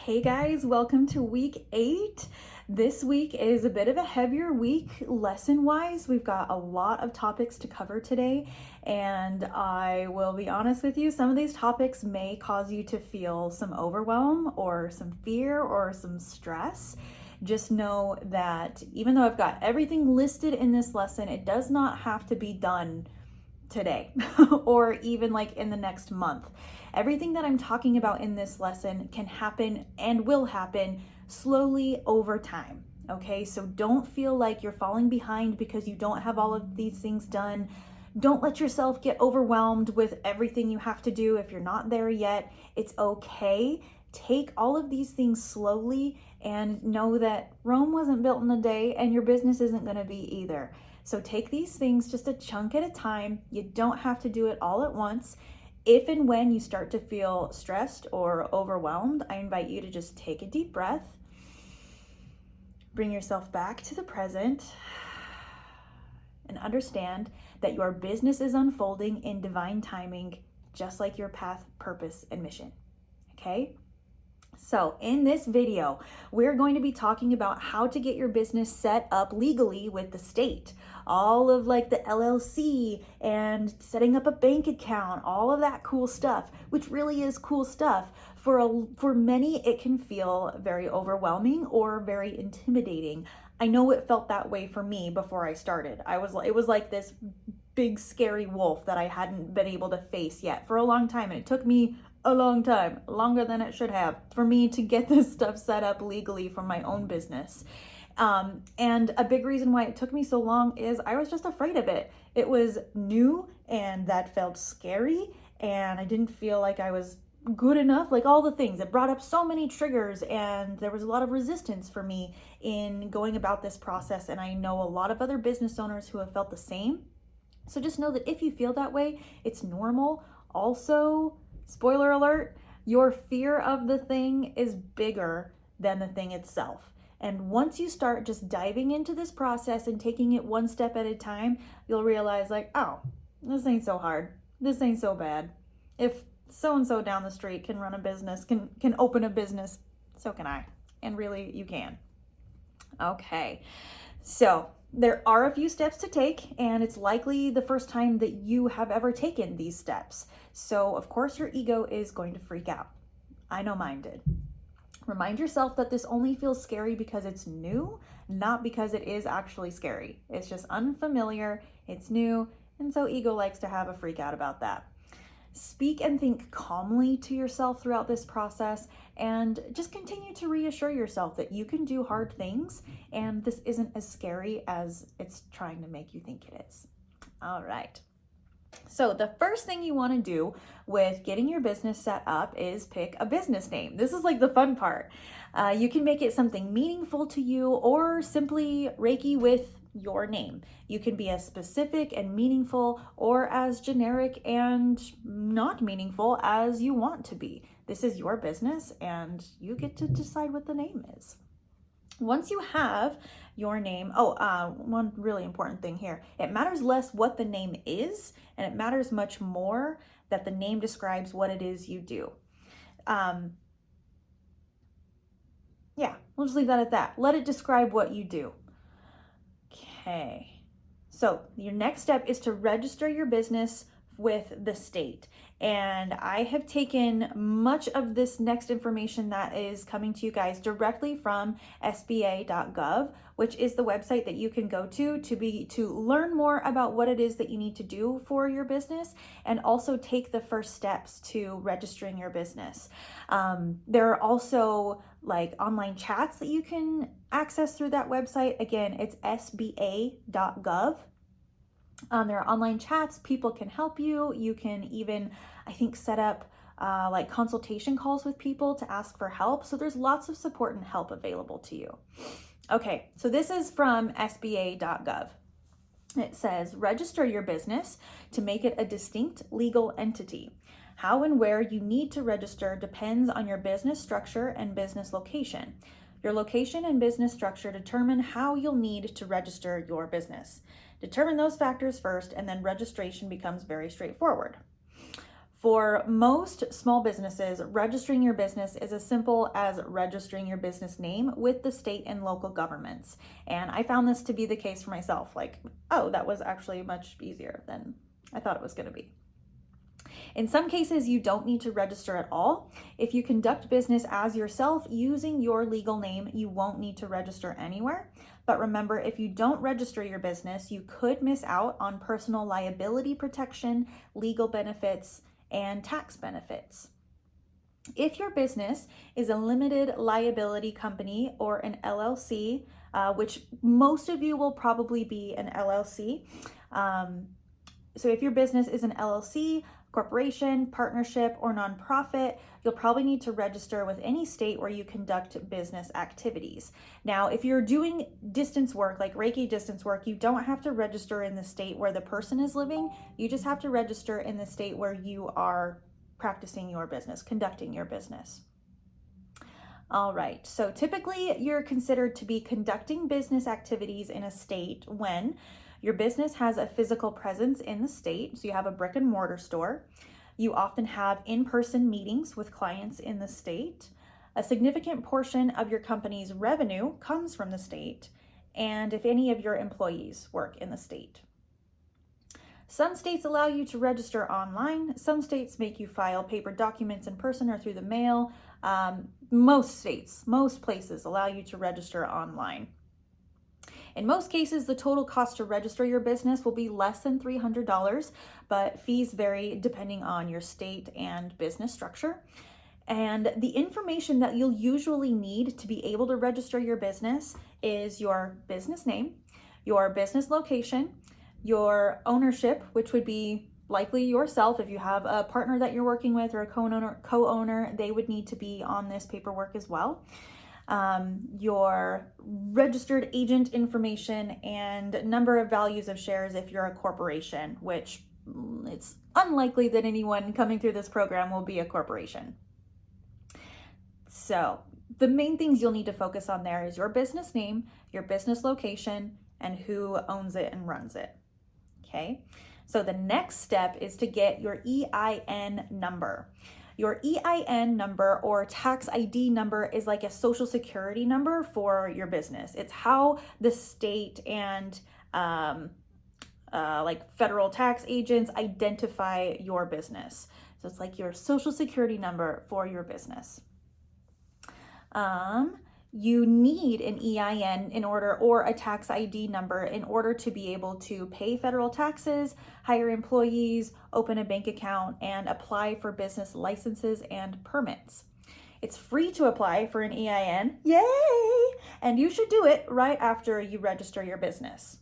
Hey guys, welcome to week 8. This week is a bit of a heavier week lesson-wise. We've got a lot of topics to cover today, and I will be honest with you, some of these topics may cause you to feel some overwhelm or some fear or some stress. Just know that even though I've got everything listed in this lesson, it does not have to be done today or even like in the next month. Everything that I'm talking about in this lesson can happen and will happen slowly over time. Okay, so don't feel like you're falling behind because you don't have all of these things done. Don't let yourself get overwhelmed with everything you have to do if you're not there yet. It's okay. Take all of these things slowly and know that Rome wasn't built in a day and your business isn't going to be either. So take these things just a chunk at a time. You don't have to do it all at once. If and when you start to feel stressed or overwhelmed, I invite you to just take a deep breath. Bring yourself back to the present and understand that your business is unfolding in divine timing, just like your path, purpose, and mission. Okay? So in this video, we're going to be talking about how to get your business set up legally with the state. All of like the LLC and setting up a bank account, all of that cool stuff, which really is cool stuff. For many, it can feel very overwhelming or very intimidating. I know it felt that way for me before I started. It was like this big scary wolf that I hadn't been able to face yet for a long time, and it took me a long time, longer than it should have, for me to get this stuff set up legally for my own business. And a big reason why it took me so long is I was just afraid of it. It was new and that felt scary, and I didn't feel like I was good enough, like all the things. It brought up so many triggers, and there was a lot of resistance for me in going about this process, and I know a lot of other business owners who have felt the same. So just know that if you feel that way, it's normal. Also, spoiler alert, your fear of the thing is bigger than the thing itself. And once you start just diving into this process and taking it one step at a time, you'll realize like, oh, this ain't so hard. This ain't so bad. If so-and-so down the street can run a business, can open a business, so can I. And really, you can. Okay, so there are a few steps to take, and it's likely the first time that you have ever taken these steps. So of course your ego is going to freak out. I know mine did. Remind yourself that this only feels scary because it's new, not because it is actually scary. It's just unfamiliar, it's new, and so ego likes to have a freak out about that. Speak and think calmly to yourself throughout this process, and just continue to reassure yourself that you can do hard things and this isn't as scary as it's trying to make you think it is. All right. So the first thing you want to do with getting your business set up is pick a business name. This is like the fun part. You can make it something meaningful to you or simply Reiki with your name. You can be as specific and meaningful or as generic and not meaningful as you want to be. This is your business and you get to decide what the name is. Once you have your name, one really important thing here, it matters less what the name is, and it matters much more that the name describes what it is you do. Yeah, we'll just leave that at that. Let it describe what you do. Okay, so your next step is to register your business with the state. And I have taken much of this next information that is coming to you guys directly from sba.gov, which is the website that you can go to learn more about what it is that you need to do for your business and also take the first steps to registering your business. There are also like online chats that you can access through that website. Again, it's sba.gov. There are online chats, people can help you. You can even, I think, set up like consultation calls with people to ask for help. So there's lots of support and help available to you. Okay, so this is from sba.gov. It says, register your business to make it a distinct legal entity. How and where you need to register depends on your business structure and business location. Your location and business structure determine how you'll need to register your business. Determine those factors first, and then registration becomes very straightforward. For most small businesses, registering your business is as simple as registering your business name with the state and local governments. And I found this to be the case for myself. Like, oh, that was actually much easier than I thought it was going to be. In some cases, you don't need to register at all. If you conduct business as yourself using your legal name, you won't need to register anywhere. But remember, if you don't register your business, you could miss out on personal liability protection, legal benefits, and tax benefits. If your business is a limited liability company or an LLC, which most of you will probably be an LLC. So if your business is an LLC, corporation, partnership, or nonprofit, you'll probably need to register with any state where you conduct business activities. Now, if you're doing distance work, like Reiki distance work, you don't have to register in the state where the person is living. You just have to register in the state where you are practicing your business, conducting your business. All right, so typically you're considered to be conducting business activities in a state when your business has a physical presence in the state, so you have a brick and mortar store. You often have in-person meetings with clients in the state. A significant portion of your company's revenue comes from the state, and if any of your employees work in the state. Some states allow you to register online. Some states make you file paper documents in person or through the mail. Most places allow you to register online. In most cases, the total cost to register your business will be less than $300, but fees vary depending on your state and business structure. And the information that you'll usually need to be able to register your business is your business name, your business location, your ownership, which would be likely yourself. If you have a partner that you're working with or a co-owner, they would need to be on this paperwork as well. Your registered agent information and number of values of shares if you're a corporation, which it's unlikely that anyone coming through this program will be a corporation. So the main things you'll need to focus on there is your business name, your business location, and who owns it and runs it. Okay, so the next step is to get your EIN number. Your EIN number or tax ID number is like a social security number for your business. It's how the state and like federal tax agents identify your business. So it's like your social security number for your business. You need an EIN in order, or a tax ID number in order to be able to pay federal taxes, hire employees, open a bank account, and apply for business licenses and permits. It's free to apply for an EIN, yay! And you should do it right after you register your business.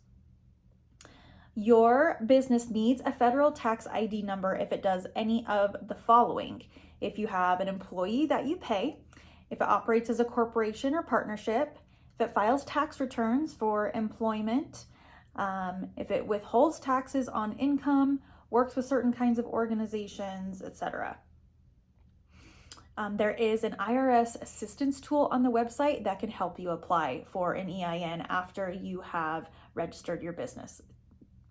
Your business needs a federal tax ID number if it does any of the following. If you have an employee that you pay, if it operates as a corporation or partnership, if it files tax returns for employment, if it withholds taxes on income, works with certain kinds of organizations, etc. There is an IRS assistance tool on the website that can help you apply for an EIN after you have registered your business.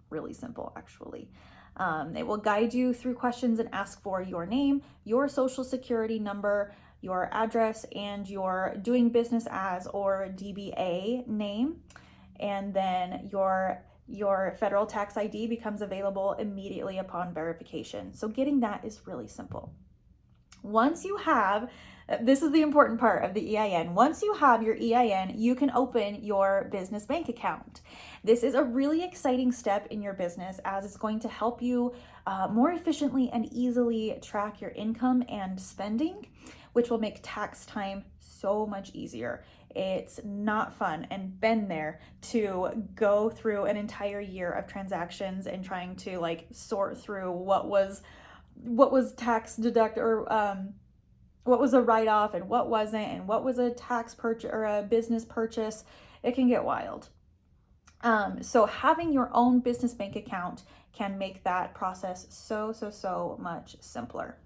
Really simple, actually. It will guide you through questions and ask for your name, your social security number, your address, and your doing business as or DBA name. And then your federal tax ID becomes available immediately upon verification. So getting that is really simple. Once you have, this is the important part of the EIN. Once you have your EIN, you can open your business bank account. This is a really exciting step in your business as it's going to help you more efficiently and easily track your income and spending, which will make tax time so much easier. It's not fun, and been there, to go through an entire year of transactions and trying to like sort through what was tax deduct or what was a write-off and what wasn't, and what was a tax purchase or a business purchase. It can get wild. So having your own business bank account can make that process so much simpler.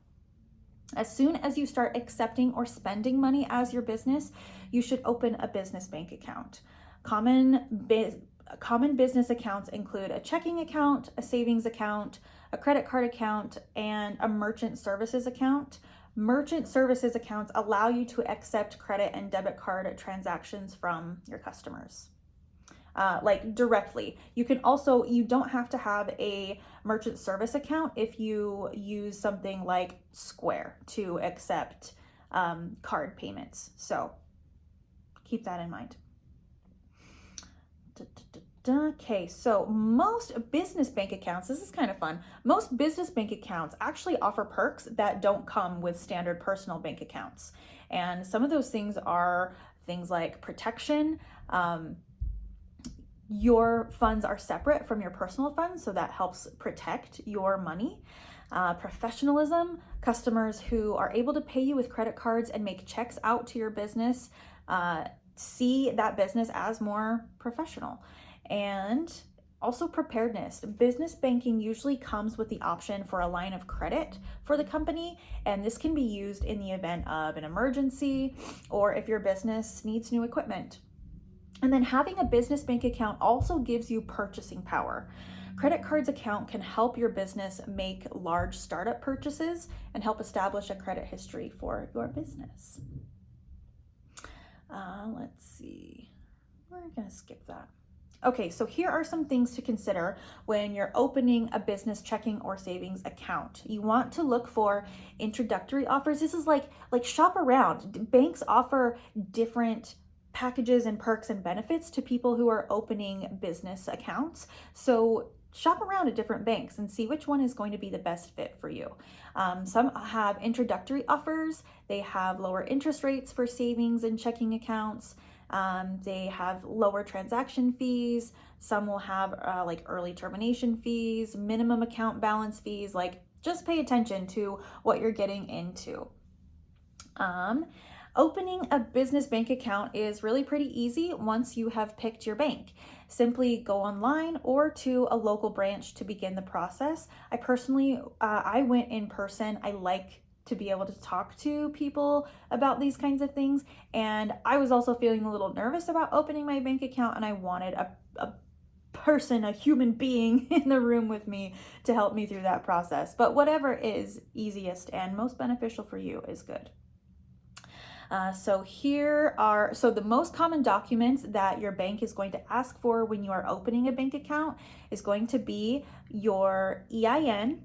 As soon as you start accepting or spending money as your business, you should open a business bank account. Common business accounts include a checking account, a savings account, a credit card account, and a merchant services account. Merchant services accounts allow you to accept credit and debit card transactions from your customers. Like directly. You don't have to have a merchant service account if you use something like Square to accept card payments. So keep that in mind. Okay, so most business bank accounts, this is kind of fun. Most business bank accounts actually offer perks that don't come with standard personal bank accounts. And some of those things are things like protection. Your funds are separate from your personal funds, so that helps protect your money. Professionalism, customers who are able to pay you with credit cards and make checks out to your business see that business as more professional. And also preparedness. Business banking usually comes with the option for a line of credit for the company, and this can be used in the event of an emergency or if your business needs new equipment. And then having a business bank account also gives you purchasing power. Credit cards account can help your business make large startup purchases and help establish a credit history for your business. Let's see, we're gonna skip that. Okay, so here are some things to consider when you're opening a business checking or savings account. You want to look for introductory offers. This is like shop around. Banks offer different packages and perks and benefits to people who are opening business accounts. So shop around at different banks and see which one is going to be the best fit for you. Some have introductory offers. They have lower interest rates for savings and checking accounts. They have lower transaction fees. Some will have like early termination fees, minimum account balance fees. Like, just pay attention to what you're getting into. Opening a business bank account is really pretty easy once you have picked your bank. Simply go online or to a local branch to begin the process. I personally, I went in person. I like to be able to talk to people about these kinds of things. And I was also feeling a little nervous about opening my bank account, and I wanted a person, a human being in the room with me to help me through that process. But whatever is easiest and most beneficial for you is good. So the most common documents that your bank is going to ask for when you are opening a bank account is going to be your EIN,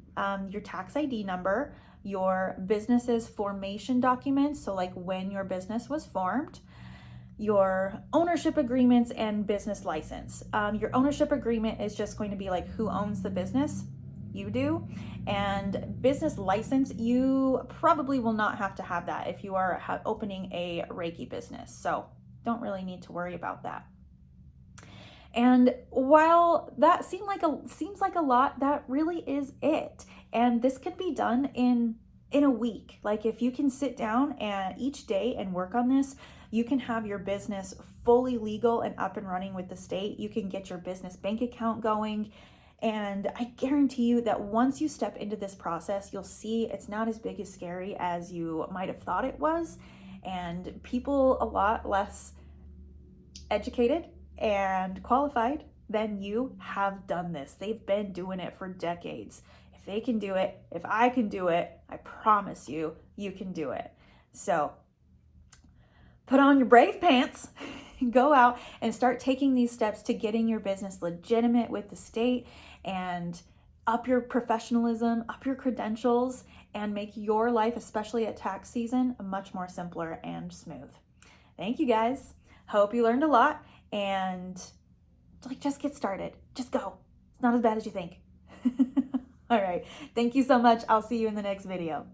your tax ID number, your business's formation documents, so like when your business was formed, your ownership agreements, and business license. Your ownership agreement is just going to be like who owns the business. You do. And business license, you probably will not have to have that if you are opening a Reiki business. So don't really need to worry about that. And while that seems like a lot, that really is it. And this can be done in a week. Like, if you can sit down and each day and work on this, you can have your business fully legal and up and running with the state. You can get your business bank account going. And I guarantee you that once you step into this process, you'll see it's not as big as scary as you might have thought it was. And people a lot less educated and qualified than you have done this. They've been doing it for decades. If they can do it, if I can do it, I promise you, you can do it. So put on your brave pants, go out and start taking these steps to getting your business legitimate with the state, and up your professionalism, up your credentials, and make your life, especially at tax season, much more simpler and smooth. Thank you guys. Hope you learned a lot, and just get started. Just go. It's not as bad as you think. All right. Thank you so much. I'll see you in the next video.